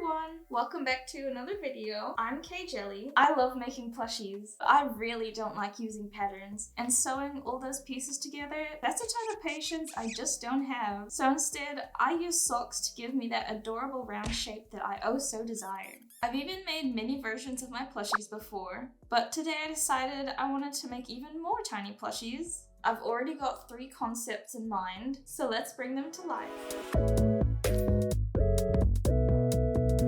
everyone! Welcome back to another video. I'm Kay Jelly. I love making plushies. I really don't like using patterns, and sewing all those pieces together, that's a type of patience I just don't have. So instead, I use socks to give me that adorable round shape that I oh so desire. I've even made mini versions of my plushies before, but today I decided I wanted to make even more tiny plushies. I've already got 3 concepts in mind, so let's bring them to life.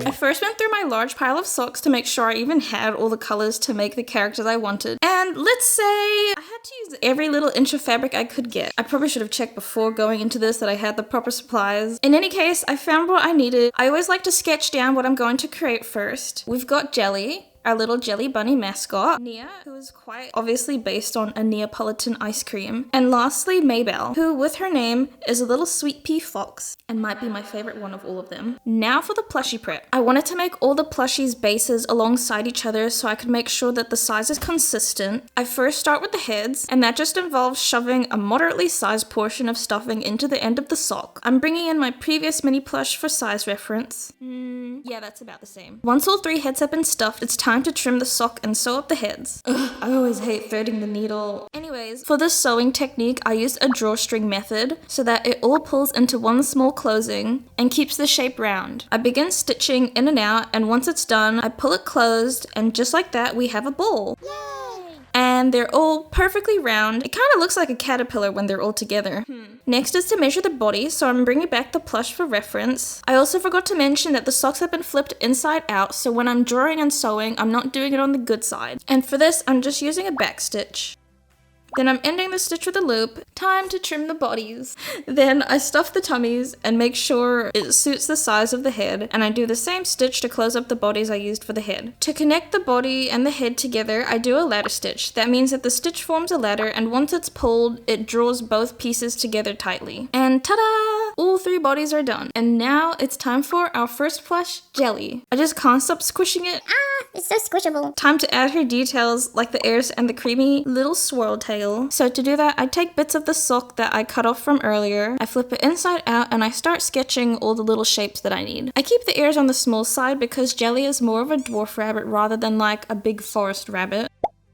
I first went through my large pile of socks to make sure I even had all the colors to make the characters I wanted. And let's say I had to use every little inch of fabric I could get. I probably should have checked before going into this that I had the proper supplies. In any case, I found what I needed. I always like to sketch down what I'm going to create first. We've got Jelly, our little jelly bunny mascot, Nia, who is quite obviously based on a Neapolitan ice cream, and lastly Maybel, who with her name is a little sweet pea fox and might be my favorite one of all of them. Now for the plushie prep. I wanted to make all the plushies bases alongside each other so I could make sure that the size is consistent. I first start with the heads, and that just involves shoving a moderately sized portion of stuffing into the end of the sock. I'm bringing in my previous mini plush for size reference. Yeah, that's about the same. Once all 3 heads have been stuffed, it's time to trim the sock and sew up the heads. Ugh, I always hate threading the needle. Anyways, for this sewing technique, I used a drawstring method so that it all pulls into one small closing and keeps the shape round. I begin stitching in and out, and once it's done, I pull it closed, and just like that, we have a ball. Yay! And they're all perfectly round. It kind of looks like a caterpillar when they're all together. Next is to measure the body, so I'm bringing back the plush for reference. I also forgot to mention that the socks have been flipped inside out, so when I'm drawing and sewing, I'm not doing it on the good side. And for this, I'm just using a back stitch. Then I'm ending the stitch with a loop. Time to trim the bodies. Then I stuff the tummies and make sure it suits the size of the head, and I do the same stitch to close up the bodies I used for the head. To connect the body and the head together, I do a ladder stitch. That means that the stitch forms a ladder, and once it's pulled, it draws both pieces together tightly. And ta-da! All 3 bodies are done. And now it's time for our first plush, Jelly. I just can't stop squishing it. It's so squishable. Time to add her details like the ears and the creamy little swirl tail. So to do that, I take bits of the sock that I cut off from earlier, I flip it inside out, and I start sketching all the little shapes that I need. I keep the ears on the small side because Jelly is more of a dwarf rabbit rather than like a big forest rabbit.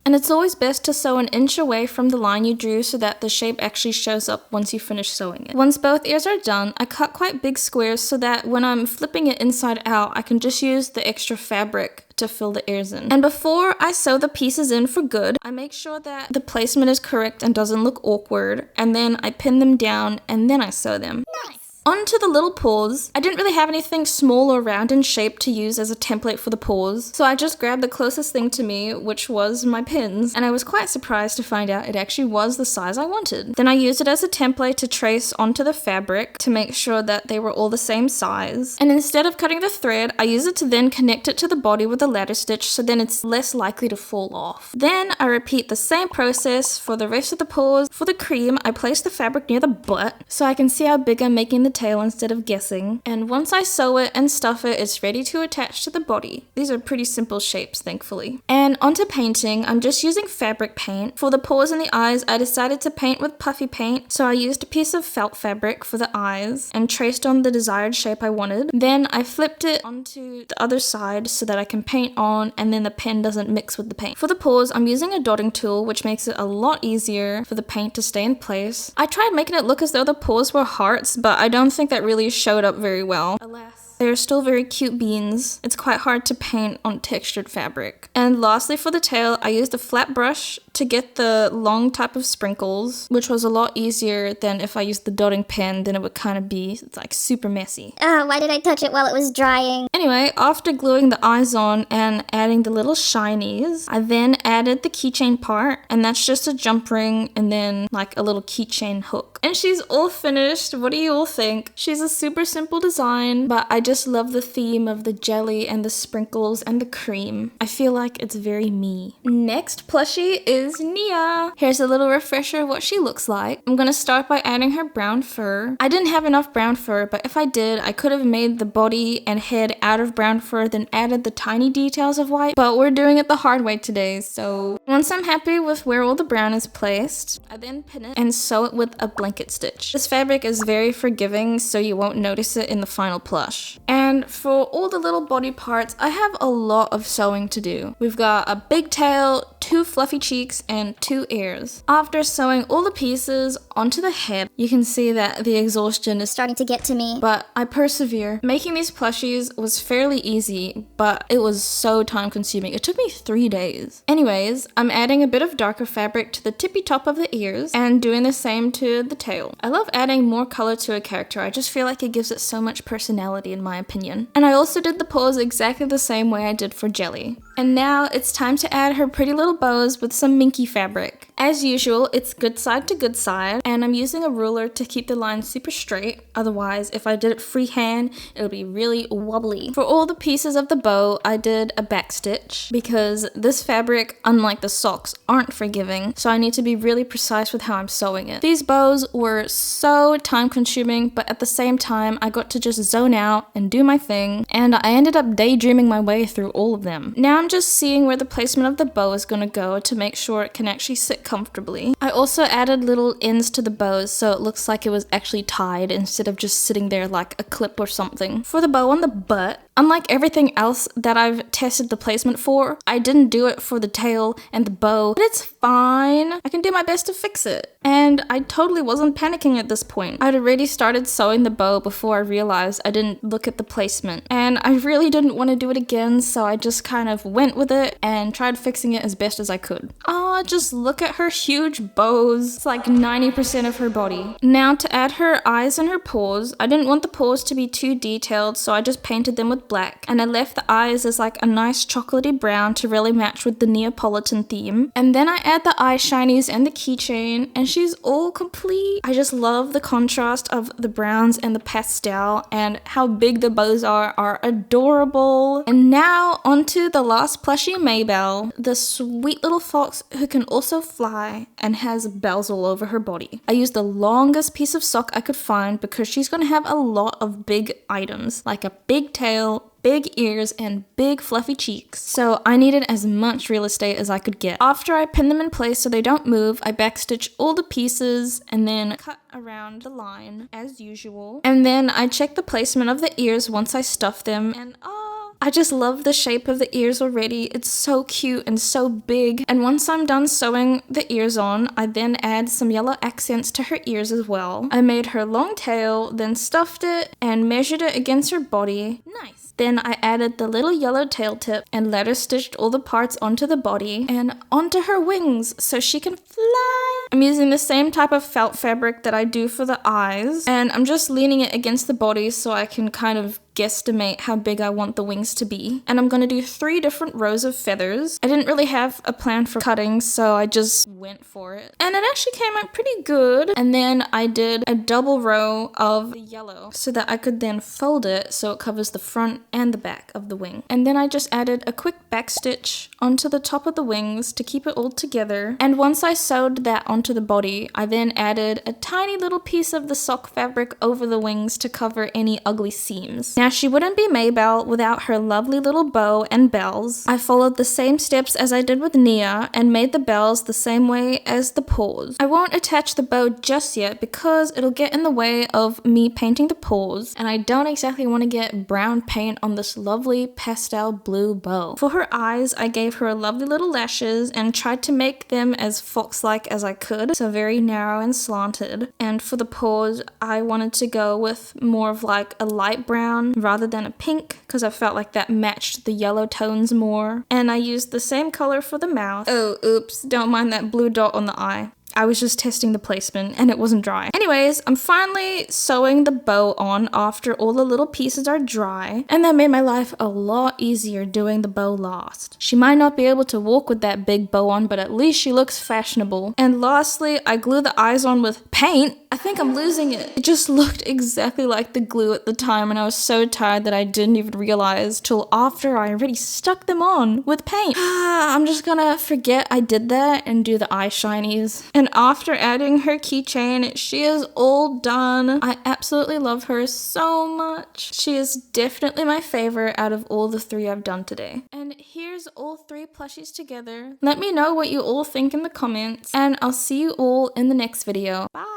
And it's always best to sew an inch away from the line you drew so that the shape actually shows up once you finish sewing it. Once both ears are done, I cut quite big squares so that when I'm flipping it inside out, I can just use the extra fabric to fill the ears in. And before I sew the pieces in for good, I make sure that the placement is correct and doesn't look awkward, and then I pin them down and then I sew them. Nice. On to the little paws. I didn't really have anything small or round in shape to use as a template for the paws, so I just grabbed the closest thing to me, which was my pins, and I was quite surprised to find out it actually was the size I wanted. Then I used it as a template to trace onto the fabric to make sure that they were all the same size, and instead of cutting the thread, I used it to then connect it to the body with a ladder stitch so then it's less likely to fall off. Then I repeat the same process for the rest of the paws. For the cream, I place the fabric near the butt so I can see how big I'm making the tail instead of guessing, and once I sew it and stuff it, it's ready to attach to the body. These are pretty simple shapes, thankfully. And onto painting, I'm just using fabric paint. For the paws and the eyes, I decided to paint with puffy paint, so I used a piece of felt fabric for the eyes and traced on the desired shape I wanted. Then I flipped it onto the other side so that I can paint on and then the pen doesn't mix with the paint. For the paws, I'm using a dotting tool, which makes it a lot easier for the paint to stay in place. I tried making it look as though the paws were hearts, but I don't think that really showed up very well. Alas. They're still very cute beans. It's quite hard to paint on textured fabric. And lastly, for the tail, I used a flat brush to get the long type of sprinkles, which was a lot easier than if I used the dotting pen, then it would kind of be like super messy. Why did I touch it while it was drying? Anyway, after gluing the eyes on and adding the little shinies, I then added the keychain part, and that's just a jump ring and then like a little keychain hook. And she's all finished. What do you all think? She's a super simple design, but I just love the theme of the jelly and the sprinkles and the cream. I feel like it's very me. Next plushie is Nia. Here's a little refresher of what she looks like. I'm gonna start by adding her brown fur. I didn't have enough brown fur, but if I did, I could have made the body and head out of brown fur, then added the tiny details of white, but we're doing it the hard way today, so once I'm happy with where all the brown is placed, I then pin it and sew it with a blanket stitch. This fabric is very forgiving, so you won't notice it in the final plush. And for all the little body parts, I have a lot of sewing to do. We've got a big tail, 2 fluffy cheeks, and 2 ears. After sewing all the pieces onto the head, you can see that the exhaustion is Starting to get to me. but I persevere. Making these plushies was fairly easy, but it was so time consuming. It took me 3 days. Anyways, I'm adding a bit of darker fabric to the tippy top of the ears and doing the same to the tail. I love adding more color to a character. I just feel like it gives it so much personality in my opinion. And I also did the paws exactly the same way I did for Jelly. And now it's time to add her pretty little bows with some minky fabric. As usual, it's good side to good side, and I'm using a ruler to keep the line super straight. Otherwise, if I did it freehand, it'll be really wobbly. For all the pieces of the bow, I did a backstitch because this fabric, unlike the socks, aren't forgiving, so I need to be really precise with how I'm sewing it. These bows were so time consuming, but at the same time, I got to just zone out and do my thing, and I ended up daydreaming my way through all of them. Now I'm just seeing where the placement of the bow is gonna go to make sure it can actually sit comfortably. I also added little ends to the bows so it looks like it was actually tied instead of just sitting there like a clip or something. For the bow on the butt, unlike everything else that I've tested the placement for, I didn't do it for the tail and the bow, but it's fine. I can do my best to fix it. And I totally wasn't panicking at this point. I'd already started sewing the bow before I realized I didn't look at the placement. And I really didn't want to do it again, so I just kind of went with it and tried fixing it as best as I could. Just look at her huge bows. It's like 90% of her body. Now to add her eyes and her paws, I didn't want the paws to be too detailed, so I just painted them with black, and I left the eyes as like a nice chocolatey brown to really match with the Neapolitan theme. And then I add the eye shinies and the keychain, and she's all complete. I just love the contrast of the browns and the pastel, and how big the bows are adorable. And now onto the last plushie, Maybel, the sweet little fox who can also fly and has bells all over her body. I used the longest piece of sock I could find because she's gonna have a lot of big items, like a big tail, big ears, and big fluffy cheeks. So I needed as much real estate as I could get. After I pin them in place so they don't move, I backstitch all the pieces and then cut around the line as usual. And then I check the placement of the ears once I stuff them, and I just love the shape of the ears already. It's so cute and so big. And once I'm done sewing the ears on, I then add some yellow accents to her ears as well. I made her long tail, then stuffed it and measured it against her body. Nice. Then I added the little yellow tail tip and letter stitched all the parts onto the body and onto her wings so she can fly. I'm using the same type of felt fabric that I do for the eyes, and I'm just leaning it against the body so I can kind of guesstimate how big I want the wings to be. And I'm gonna do 3 different rows of feathers. I didn't really have a plan for cutting, so I just went for it. And it actually came out pretty good. And then I did a double row of the yellow so that I could then fold it so it covers the front and the back of the wing. And then I just added a quick back stitch onto the top of the wings to keep it all together. And once I sewed that onto the body, I then added a tiny little piece of the sock fabric over the wings to cover any ugly seams. Now she wouldn't be Maybel without her lovely little bow and bells. I followed the same steps as I did with Nia and made the bells the same way as the paws. I won't attach the bow just yet because it'll get in the way of me painting the paws, and I don't exactly want to get brown paint on this lovely pastel blue bow. For her eyes, I gave her lovely little lashes and tried to make them as fox-like as I could, so very narrow and slanted. And for the paws, I wanted to go with more of like a light brown rather than a pink because I felt like that matched the yellow tones more. And I used the same color for the mouth. Oh, oops, don't mind that blue dot on the eye. I was just testing the placement and it wasn't dry. Anyways, I'm finally sewing the bow on after all the little pieces are dry, and that made my life a lot easier doing the bow last. She might not be able to walk with that big bow on, but at least she looks fashionable. And lastly, I glue the eyes on with paint. I think I'm losing it. It just looked exactly like the glue at the time, and I was so tired that I didn't even realize till after I already stuck them on with paint. I'm just gonna forget I did that and do the eye shinies. And after adding her keychain, she is all done. I absolutely love her so much. She is definitely my favorite out of all the 3 I've done today. And here's all 3 plushies together. Let me know what you all think in the comments, and I'll see you all in the next video. Bye!